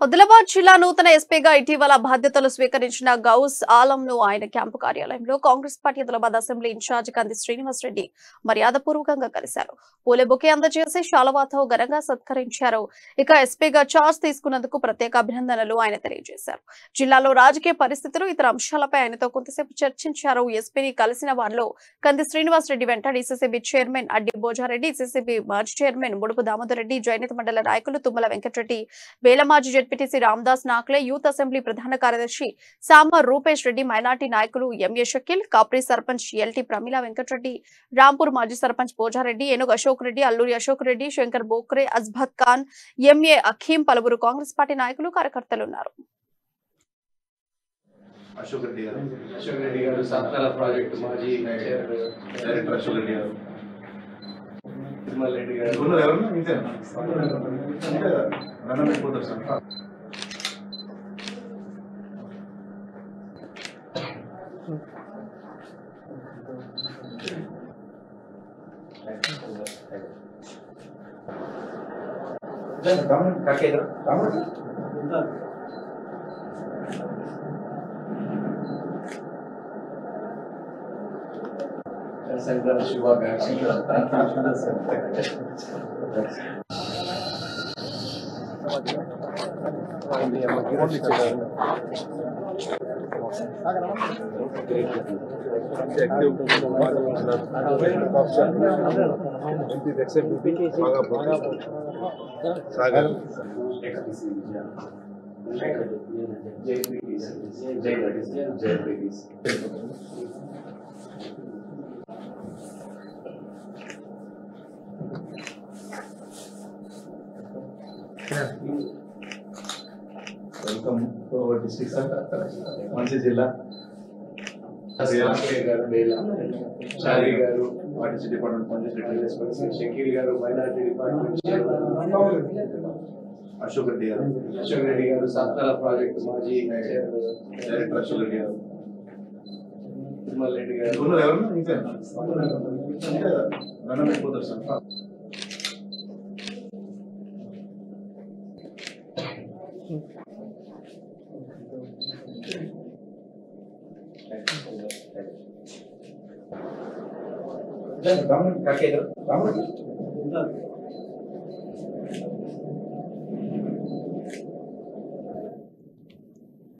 ఆదిలాబాద్ జిల్లా నూతన ఎస్పీగా ఇటీవల బాధ్యతలు స్వీకరించిన గౌస్ ఆలంను ఆయన క్యాంపు కార్యాలయంలో Congress party Adilabad assembly incharge Kandi Srinivas Reddy మర్యాదపూర్వకంగా కలిశారు. పూలే బొకే అందజేసి శాలువాతో ఘనంగా సత్కరించారు. ఇక ఎస్పీగా చార్జ్ తీసుకున్నందుకు ప్రత్యేక అభినందనలు ఆయన తెలియజేశారు. జిల్లాలో రాజకీయ పరిస్థితులు ఇతర అంశాలపై ఆయనతో కొంతసేపు చర్చించారు. ఎస్పీని కలిసిన వారిలో కంది శ్రీనివాస్ రెడ్డి వెంట DCCB chairman Addi Bhojareddy, DCCB మాజీ చైర్మన్ ముడుపు దామోదర్ రెడ్డి, జైనేత మండల నాయకులు తుమ్మల వెంకటరెడ్డి, వేలమాజీ ZPTC Ramdas Nakle, youth assembly ప్రధాన కార్యదర్శి సామ రూపేష్ రెడ్డి, మైనార్టీ నాయకులు ఎంఏ షకీల్, కాప్రీ సర్పంచ్ ఎల్టీ ప్రమీల వెంకటరెడ్డి, రాంపూర్ మాజీ సర్పంచ్ పోజారెడ్డి, ఏనుగు అశోక్ రెడ్డి, అల్లూరి అశోక్ రెడ్డి, శంకర్ బోక్రే, అజ్బత్ ఖాన్, ఎంఏ అఖీం, పలువురు కాంగ్రెస్ పార్టీ నాయకులు కార్యకర్తలు ఉన్నారు. అశోక్ రెడ్డి గారు సాత్కాల ప్రాజెక్ట్ మాజీ డైరెక్టర్ అశోక్ రెడ్డి గారు, తిరుమల రెడ్డి గారు, సంక్రాంతి శుభాకాంక్షలు. Welcome to our district sir. మంచి జిల్లా. షారీ గారు ఆర్టీసీ డిపార్ట్మెంట్ పనిచేసిన షకీల్ గారు, minority department, Ashok Reddy garu Satkala project మాజీ డైరెక్టర్ అశోక్ రెడ్డి గారు, తిరుమల రెడ్డి గారు, Kamu